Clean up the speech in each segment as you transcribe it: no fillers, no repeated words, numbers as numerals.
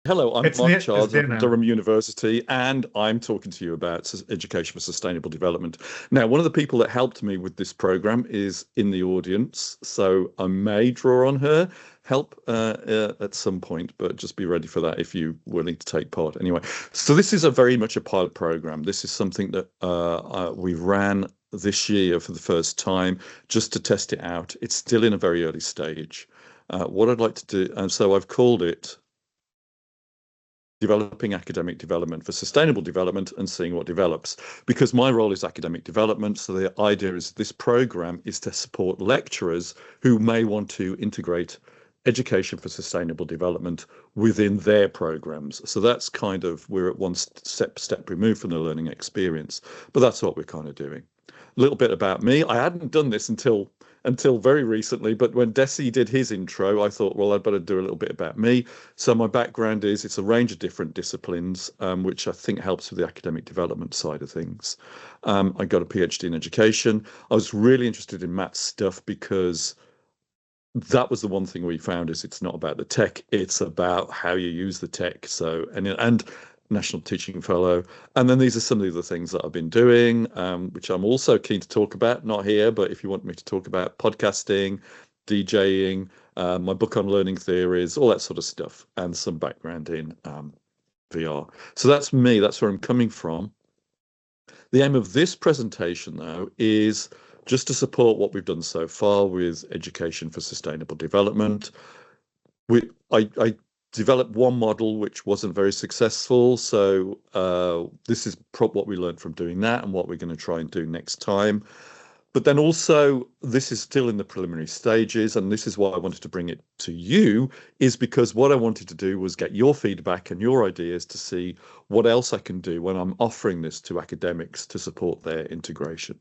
Hello, I'm Mark It's Charles. I'm there from now. Durham University, and I'm talking to you about education for sustainable development. Now, one of the people that helped me with this program is in the audience, so I may draw on her help at some point, but just be ready for that if you're willing to take part. Anyway, so this is a very much a pilot program. This is something that we ran this year for the first time just to test it out. It's still in a very early stage. What I'd like to do, and so I've called it developing academic development for sustainable development and seeing what develops. Because my role is academic development, so the idea is this program is to support lecturers who may want to integrate education for sustainable development within their programs. So that's kind of, we're at one step removed from the learning experience, but that's what we're kind of doing. A little bit about me. I hadn't done this until very recently, but when Desi did his intro, I thought, well, I'd better do a little bit about me. So my background is it's a range of different disciplines, which I think helps with the academic development side of things. I got a PhD in education. I was really interested in maths stuff because that was the one thing we found is it's not about the tech, it's about how you use the tech. So and National Teaching Fellow. And then these are some of the other things that I've been doing, which I'm also keen to talk about, not here, but if you want me to talk about podcasting, DJing, my book on learning theories, all that sort of stuff, and some background in VR. So that's me, that's where I'm coming from. The aim of this presentation, though, is just to support what we've done so far with education for sustainable development. I developed one model which wasn't very successful, so this is what we learned from doing that and what we're going to try and do next time. But then also, this is still in the preliminary stages, and this is why I wanted to bring it to you, is because what I wanted to do was get your feedback and your ideas to see what else I can do when I'm offering this to academics to support their integration.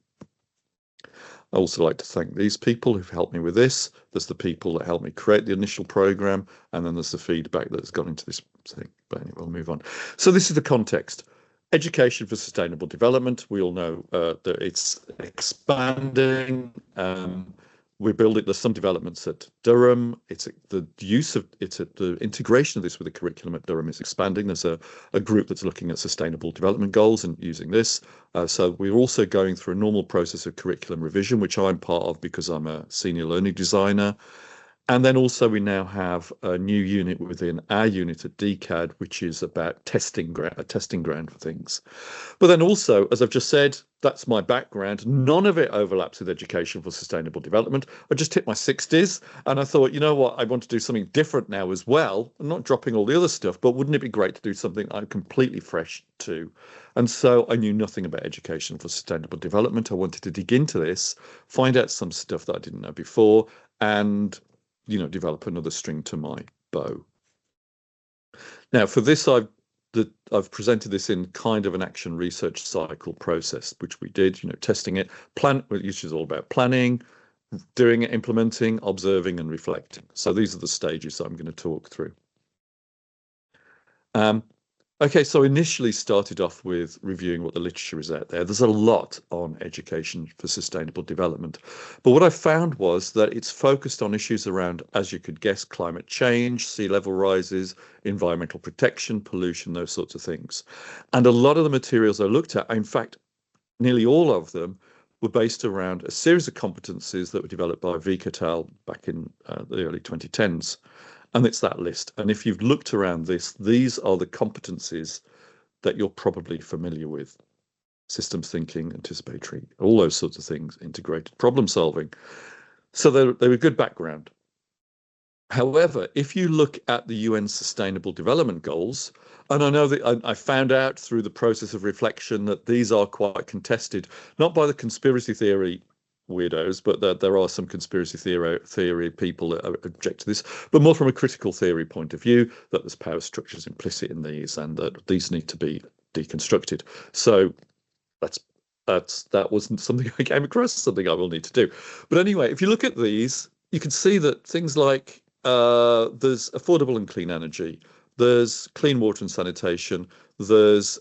I also like to thank these people who've helped me with this. There's the people that helped me create the initial program, and then there's the feedback that's gone into this thing. But anyway, we'll move on. So this is the context. Education for sustainable development. We all know that it's expanding. We're building. There's some developments at Durham. The integration of this with the curriculum at Durham is expanding. There's a group that's looking at sustainable development goals and using this. So we're also going through a normal process of curriculum revision, which I'm part of because I'm a senior learning designer. And then also we now have a new unit within our unit at DCAD, which is about a testing ground for things. But then also, as I've just said, that's my background. None of it overlaps with education for sustainable development. I just hit my 60s and I thought, you know what, I want to do something different now as well. I'm not dropping all the other stuff, but wouldn't it be great to do something I'm completely fresh to? And so I knew nothing about education for sustainable development. I wanted to dig into this, find out some stuff that I didn't know before, and develop another string to my bow. Now, for this, I've presented this in kind of an action research cycle process, which we did, testing it, which is all about planning, doing it, implementing, observing, and reflecting. So these are the stages that I'm going to talk through. Okay, so initially started off with reviewing what the literature is out there. There's a lot on education for sustainable development. But what I found was that it's focused on issues around, as you could guess, climate change, sea level rises, environmental protection, pollution, those sorts of things. And a lot of the materials I looked at, in fact, nearly all of them were based around a series of competencies that were developed by Vik et al. Back in the early 2010s. And it's that list. And if you've looked around this, these are the competencies that you're probably familiar with. Systems thinking, anticipatory, all those sorts of things, integrated problem solving. So they were good background. However, if you look at the UN Sustainable Development Goals, and I know that I found out through the process of reflection that these are quite contested, not by the conspiracy theory weirdos, but that there are some conspiracy theory people that object to this, but more from a critical theory point of view, that there's power structures implicit in these and that these need to be deconstructed. So that wasn't something I came across, something I will need to do. But anyway, if you look at these, you can see that things like there's affordable and clean energy, there's clean water and sanitation, there's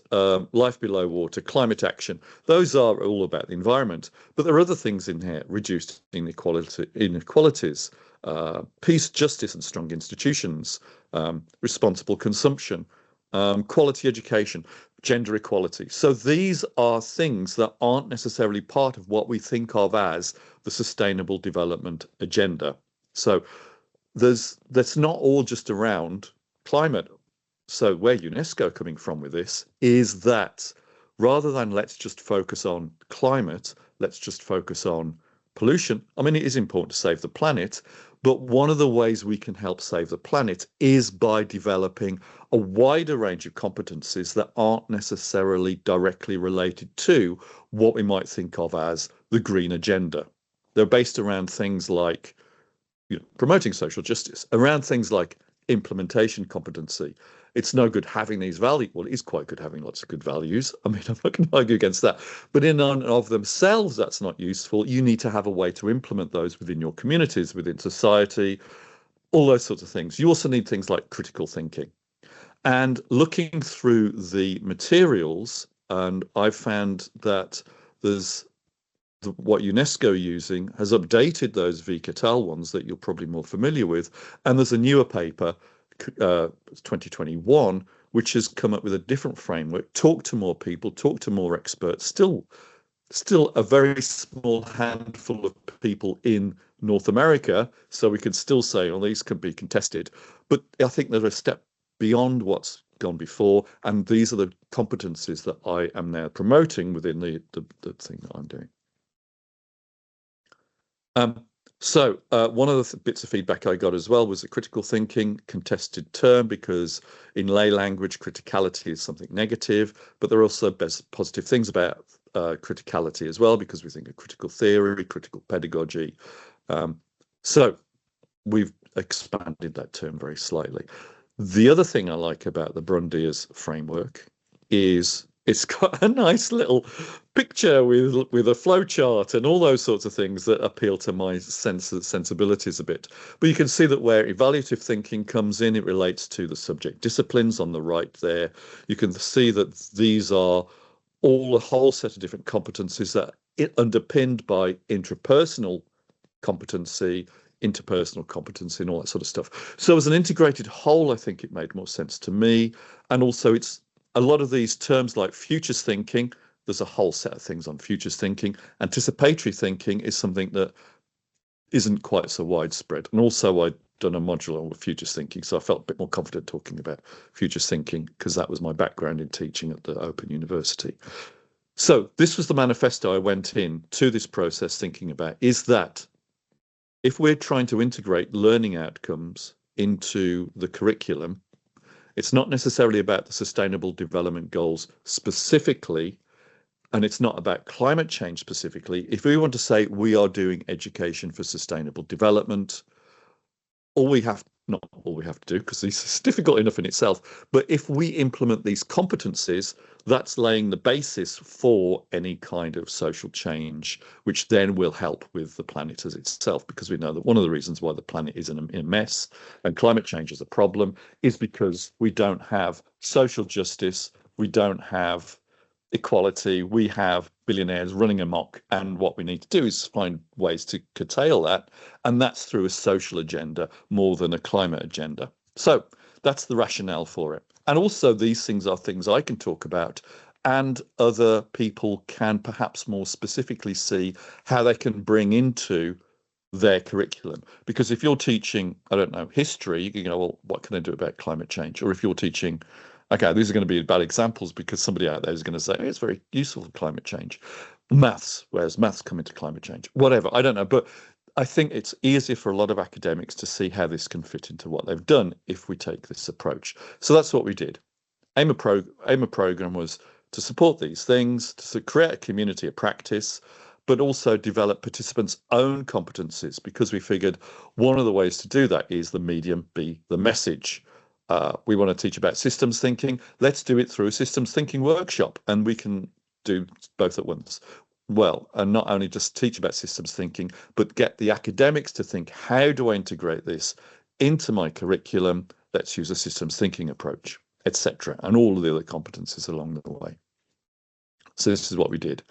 life below water, climate action. Those are all about the environment. But there are other things in here: reduced inequalities, peace, justice, and strong institutions, responsible consumption, quality education, gender equality. So these are things that aren't necessarily part of what we think of as the Sustainable Development Agenda. So that's not all just around climate. So where UNESCO coming from with this is that rather than let's just focus on climate, let's just focus on pollution. I mean, it is important to save the planet, but one of the ways we can help save the planet is by developing a wider range of competencies that aren't necessarily directly related to what we might think of as the green agenda. They're based around things like promoting social justice, around things like implementation competency. It's no good having these values. Well, it is quite good having lots of good values. I mean, I'm not going to argue against that. But in and of themselves, that's not useful. You need to have a way to implement those within your communities, within society, all those sorts of things. You also need things like critical thinking. And looking through the materials, and I've found that there's what UNESCO using has updated those Vic et al. Ones that you're probably more familiar with. And there's a newer paper, 2021, which has come up with a different framework, talk to more people, talk to more experts, still a very small handful of people in North America. So we can still say, well, these can be contested. But I think they're a step beyond what's gone before. And these are the competencies that I am now promoting within the thing that I'm doing. So one of the bits of feedback I got as well was that critical thinking, contested term, because in lay language, criticality is something negative, but there are also positive things about criticality as well, because we think of critical theory, critical pedagogy. So we've expanded that term very slightly. The other thing I like about the Brundiers framework is it's got a nice little picture with a flow chart and all those sorts of things that appeal to my sensibilities a bit. But you can see that where evaluative thinking comes in, it relates to the subject disciplines on the right there. You can see that these are all a whole set of different competencies that are underpinned by intrapersonal competency, interpersonal competency, and all that sort of stuff. So as an integrated whole, I think it made more sense to me. And also it's a lot of these terms like futures thinking, there's a whole set of things on futures thinking. Anticipatory thinking is something that isn't quite so widespread. And also I'd done a module on futures thinking, so I felt a bit more confident talking about futures thinking because that was my background in teaching at the Open University. So this was the manifesto I went in to this process thinking about, is that if we're trying to integrate learning outcomes into the curriculum, it's not necessarily about the Sustainable Development Goals specifically, and it's not about climate change specifically. If we want to say we are doing education for sustainable development, not all we have to do, because this is difficult enough in itself, but if we implement these competencies, that's laying the basis for any kind of social change, which then will help with the planet as itself, because we know that one of the reasons why the planet is in a mess and climate change is a problem is because we don't have social justice, we don't have equality, we have billionaires running amok, and what we need to do is find ways to curtail that, and that's through a social agenda more than a climate agenda. So that's the rationale for it. And also these things are things I can talk about, and other people can perhaps more specifically see how they can bring into their curriculum. Because if you're teaching, I don't know, history, you can go, well, what can I do about climate change? Or if you're teaching, okay, these are going to be bad examples because somebody out there is going to say, hey, it's very useful for climate change. Maths, whereas maths come into climate change? Whatever, I don't know. But I think it's easier for a lot of academics to see how this can fit into what they've done if we take this approach. So that's what we did. Aim of program was to support these things, to create a community of practice, but also develop participants' own competencies, because we figured one of the ways to do that is the medium be the message. We want to teach about systems thinking. Let's do it through a systems thinking workshop, and we can do both at once. Well, and not only just teach about systems thinking, but get the academics to think, how do I integrate this into my curriculum? Let's use a systems thinking approach. etc., and all of the other competencies along the way. So this is what we did.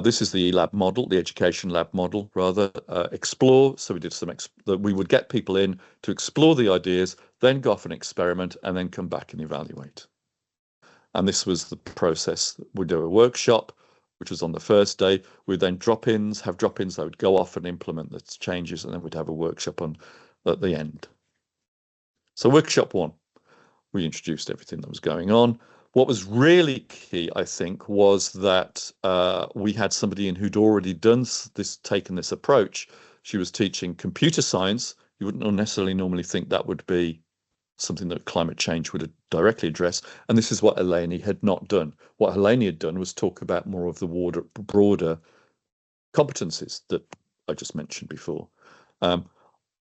This is the lab model, the education lab model, rather. Explore. So we did we would get people in to explore the ideas, then go off and experiment, and then come back and evaluate. And this was the process. We'd do a workshop, which was on the first day. We'd then have drop-ins. They would go off and implement the changes, and then we'd have a workshop at the end. So workshop 1, we introduced everything that was going on. What was really key, I think, was that we had somebody in who'd already taken this approach. She was teaching computer science. You wouldn't necessarily normally think that would be something that climate change would directly address. And this is what Eleni had not done. What Eleni had done was talk about more of the broader competencies that I just mentioned before.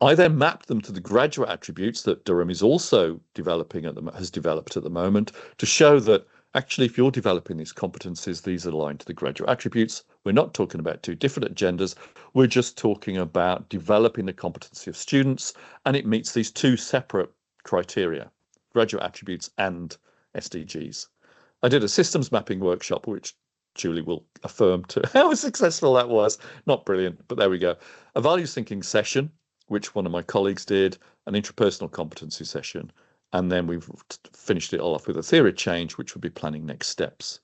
I then mapped them to the graduate attributes that Durham is also has developed at the moment, to show that actually, if you're developing these competencies, these are aligned to the graduate attributes. We're not talking about 2 different agendas. We're just talking about developing the competency of students, and it meets these 2 separate criteria, graduate attributes and SDGs. I did a systems mapping workshop, which Julie will affirm to how successful that was. Not brilliant, but there we go. A values thinking session, which one of my colleagues did, an interpersonal competency session, and then we've finished it all off with a theory of change, which would be planning next steps.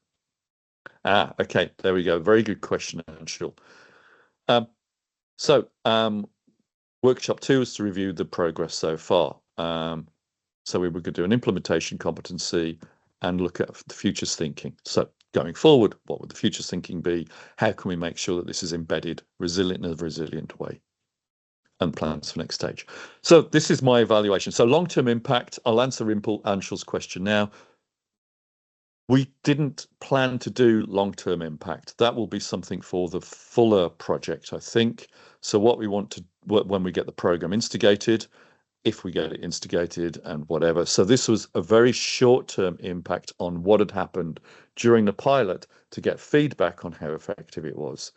Okay, there we go. Very good question, Anshul. Workshop 2 is to review the progress so far. So we were going to do an implementation competency and look at the futures thinking. So going forward, what would the futures thinking be? How can we make sure that this is embedded in a resilient way? And plans for next stage. So this is my evaluation. So long-term impact, I'll answer Anshul's question now. We didn't plan to do long-term impact. That will be something for the fuller project, I think. So what we want to, when we get the program instigated, if we get it instigated and whatever. So this was a very short-term impact on what had happened during the pilot to get feedback on how effective it was.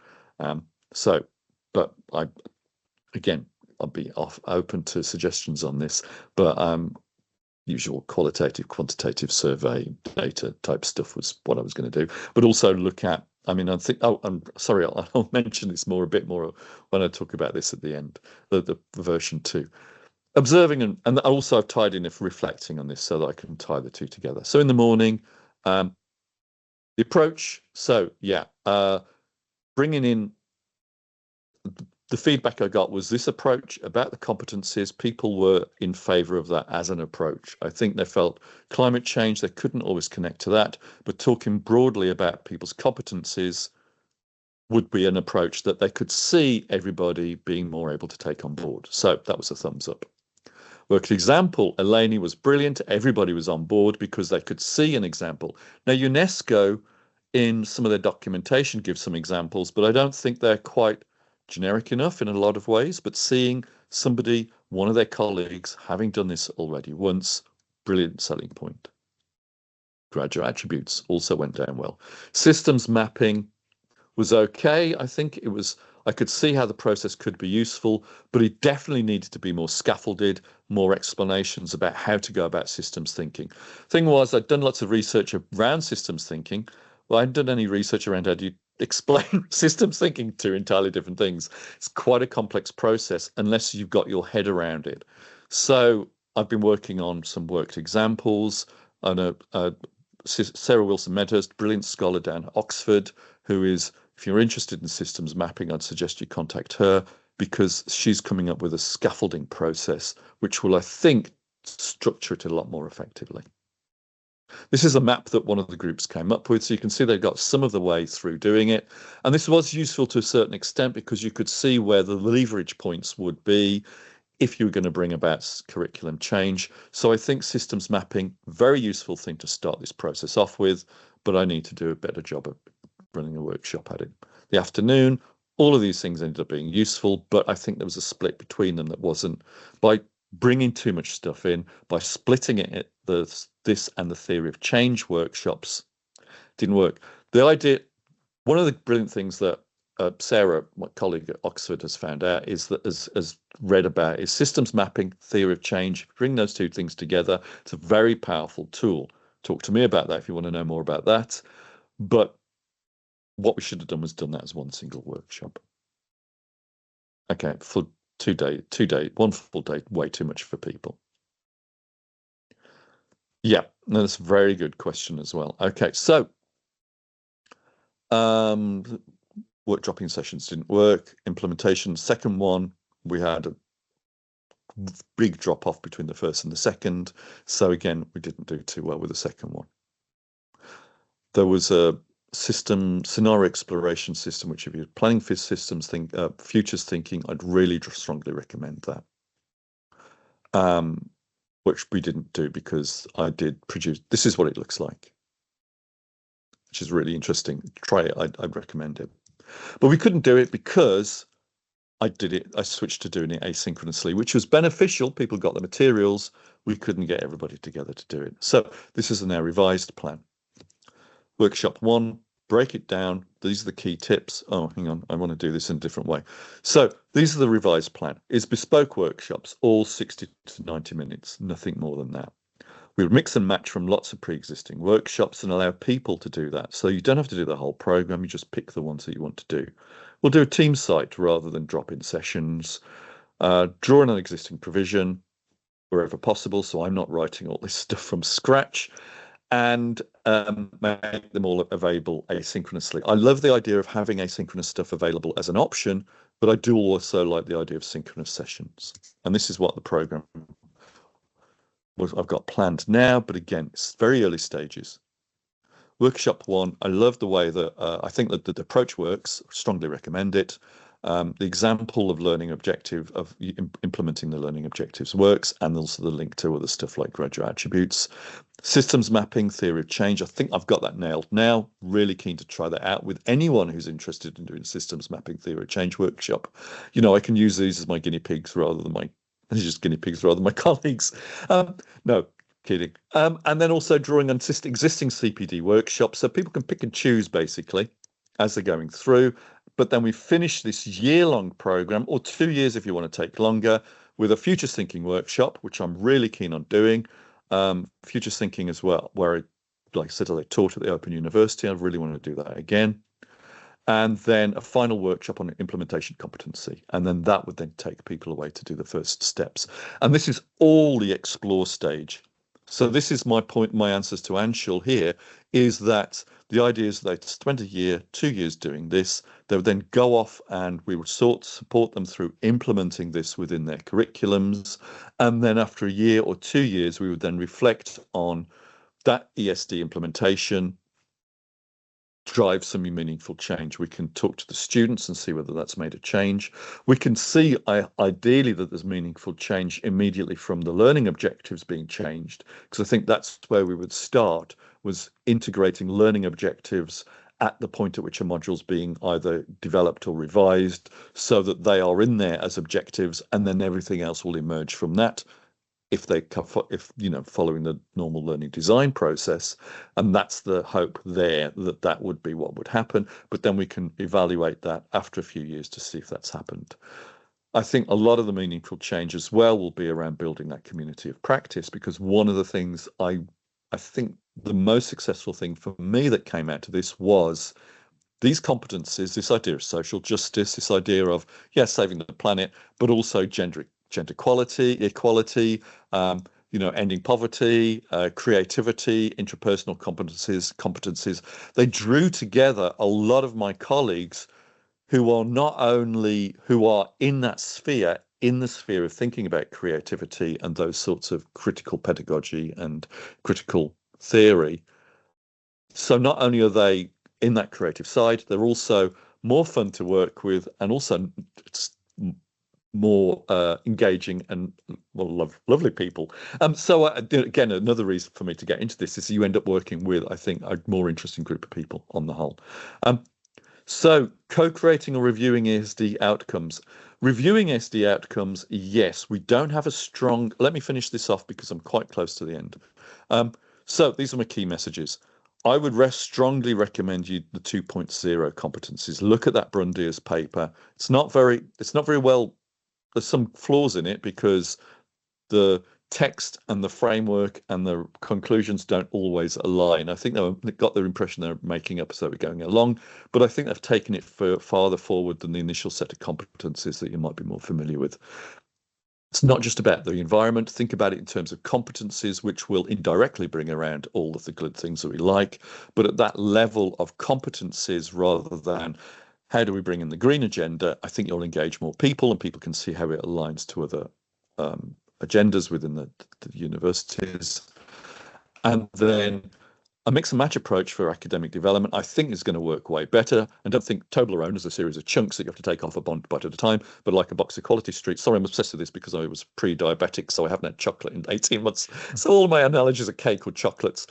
Again, I'll be open to suggestions on this, but usual qualitative, quantitative survey data type stuff was what I was going to do, but also look at, I think, I'm sorry, I'll mention this a bit more when I talk about this at the end, the version 2. Observing and also I've tied in reflecting on this so that I can tie the 2 together. So in the morning, the approach, bringing in the feedback I got was this approach about the competencies. People were in favour of that as an approach. I think they felt climate change, they couldn't always connect to that, but talking broadly about people's competencies would be an approach that they could see everybody being more able to take on board. So that was a thumbs up. Work example, Eleni was brilliant. Everybody was on board because they could see an example. Now, UNESCO in some of their documentation gives some examples, but I don't think they're quite generic enough in a lot of ways, but seeing somebody, one of their colleagues, having done this already once, brilliant selling point. Graduate attributes also went down well. Systems mapping was okay. I think I could see how the process could be useful, but it definitely needed to be more scaffolded, more explanations about how to go about systems thinking. Thing was, I'd done lots of research around systems thinking. Well, I hadn't done any research around how do you explain systems thinking to entirely different things. It's quite a complex process unless you've got your head around it. So I've been working on some worked examples. I know Sarah Wilson-Medhurst, brilliant scholar down at Oxford, who is, if you're interested in systems mapping, I'd suggest you contact her because she's coming up with a scaffolding process, which will, I think, structure it a lot more effectively. This is a map that one of the groups came up with, so you can see they got some of the way through doing it. And this was useful to a certain extent because you could see where the leverage points would be if you were going to bring about curriculum change. So I think systems mapping, very useful thing to start this process off with, but I need to do a better job of running a workshop at it. The afternoon, all of these things ended up being useful, but I think there was a split between them that wasn't. By bringing too much stuff in, by splitting it, this and the theory of change workshops didn't work. The idea, one of the brilliant things that Sarah, my colleague at Oxford, has found out is that has read about is systems mapping, theory of change. Bring those two things together. It's a very powerful tool. Talk to me about that if you want to know more about that. But what we should have done was done that as one single workshop. Okay, for 2 day, one full day, way too much for people. Yeah, no, that's a very good question as well. Okay, so work dropping sessions didn't work. Implementation, second one, we had a big drop off between the first and the second. So again, we didn't do too well with the second one. There was a system scenario exploration system, which if you're planning for systems futures thinking, I'd really strongly recommend that. Which we didn't do because I did produce. This is what it looks like, which is really interesting. Try it. I'd recommend it. But we couldn't do it because I switched to doing it asynchronously, which was beneficial. People got the materials. We couldn't get everybody together to do it. So this is a now revised plan. Workshop 1, break it down. These are the key tips. Oh, hang on. I want to do this in a different way. So these are the revised plan. It's bespoke workshops, all 60 to 90 minutes, nothing more than that. We would mix and match from lots of pre-existing workshops and allow people to do that. So you don't have to do the whole program. You just pick the ones that you want to do. We'll do a team site rather than drop-in sessions. Draw on an existing provision wherever possible. So I'm not writing all this stuff from scratch. And make them all available asynchronously. I love the idea of having asynchronous stuff available as an option, but I do also like the idea of synchronous sessions. And this is what the program I've got planned now, but again, it's very early stages. Workshop 1, I love the way that I think that the approach works. Strongly recommend it. The example of learning objective of implementing the learning objectives works, and also the link to other stuff like graduate attributes. Systems mapping, theory of change. I think I've got that nailed now. Really keen to try that out with anyone who's interested in doing systems mapping, theory of change workshop. You know, I can use these as my guinea pigs rather than my colleagues. No, kidding. And then also drawing on existing CPD workshops so people can pick and choose basically as they're going through. But then we finish this year-long program, or 2 years if you want to take longer, with a futures thinking workshop, which I'm really keen on doing. Futures thinking as well, where, like I said, I taught at the Open University. I really want to do that again. And then a final workshop on implementation competency. And then that would then take people away to do the first steps. And this is all the explore stage. So this is my point, my answers to Anshul here, is that the idea is they spent a year, 2 years doing this. They would then go off and we would support them through implementing this within their curriculums. And then after a year or 2 years, we would then reflect on that ESD implementation, drive some meaningful change. We can talk to the students and see whether that's made a change. We can see ideally that there's meaningful change immediately from the learning objectives being changed, because I think that's where we would start, was integrating learning objectives at the point at which a module is being either developed or revised, so that they are in there as objectives, and then everything else will emerge from that if following the normal learning design process. And that's the hope there, that would be what would happen. But then we can evaluate that after a few years to see if that's happened. I think a lot of the meaningful change as well will be around building that community of practice, because one of the things I think the most successful thing for me that came out of this was these competencies, this idea of social justice, this idea of, saving the planet, but also gender equality, ending poverty, creativity, interpersonal competencies. They drew together a lot of my colleagues who are in that sphere, in the sphere of thinking about creativity and those sorts of critical pedagogy and critical theory. So not only are they in that creative side, they're also more fun to work with, and also more engaging and lovely people. So again, another reason for me to get into this is you end up working with, I think, a more interesting group of people on the whole. So co-creating or reviewing ESD outcomes. Reviewing ESD outcomes, yes, we don't have a strong. Let me finish this off because I'm quite close to the end. So these are my key messages. I would strongly recommend you the 2.0 competencies. Look at that Brundia's paper. It's not very well. There's some flaws in it because the text and the framework and the conclusions don't always align. I think they got the impression they're making up as they were going along, but I think they've taken it farther forward than the initial set of competencies that you might be more familiar with. It's not just about the environment. Think about it in terms of competencies, which will indirectly bring around all of the good things that we like, but at that level of competencies rather than how do we bring in the green agenda, I think you'll engage more people and people can see how it aligns to other agendas within the universities. And then a mix and match approach for academic development, I think, is going to work way better. And don't think Toblerone is a series of chunks that you have to take off a bite at a time, but like a box of Quality Street. Sorry, I'm obsessed with this because I was pre-diabetic, so I haven't had chocolate in 18 months. So all my analogies are cake or chocolates.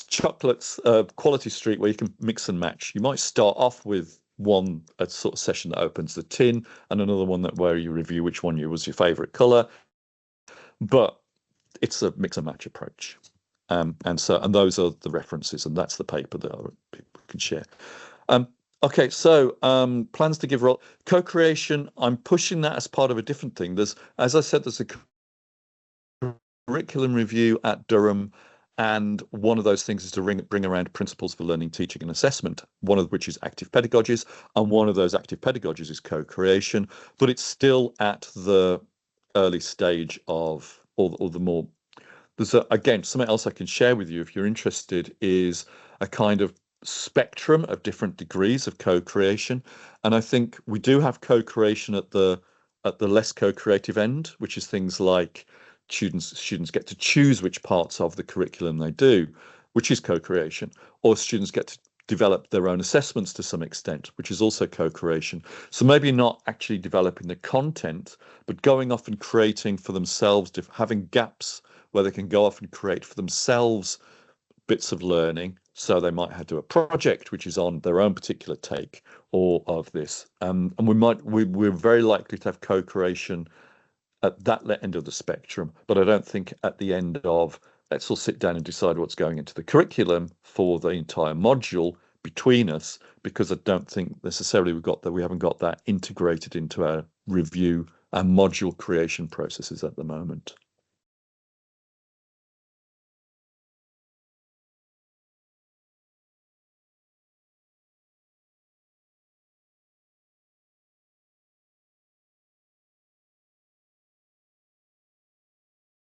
Chocolates, Quality Street, where you can mix and match. You might start off with a sort of session that opens the tin and another one where you review which one was your favorite color, but it's a mix and match approach. And those are the references, and that's the paper that people can share. Okay, so plans to give role co-creation. I'm pushing that as part of a different thing. As I said, there's a curriculum review at Durham, and one of those things is to bring around principles for learning, teaching, and assessment. One of which is active pedagogies, and one of those active pedagogies is co-creation. But it's still at the early stage of, or the more. There's again, something else I can share with you if you're interested is a kind of spectrum of different degrees of co-creation. And I think we do have co-creation at the less co-creative end, which is things like students get to choose which parts of the curriculum they do, which is co-creation, or students get to develop their own assessments to some extent, which is also co-creation. So maybe not actually developing the content, but going off and creating for themselves, having gaps where they can go off and create for themselves bits of learning. So they might have to do a project which is on their own particular take or of this. And we're very likely to have co-creation at that end of the spectrum, but I don't think at the end of let's all sit down and decide what's going into the curriculum for the entire module between us, because I don't think necessarily we haven't got that integrated into our review and module creation processes at the moment.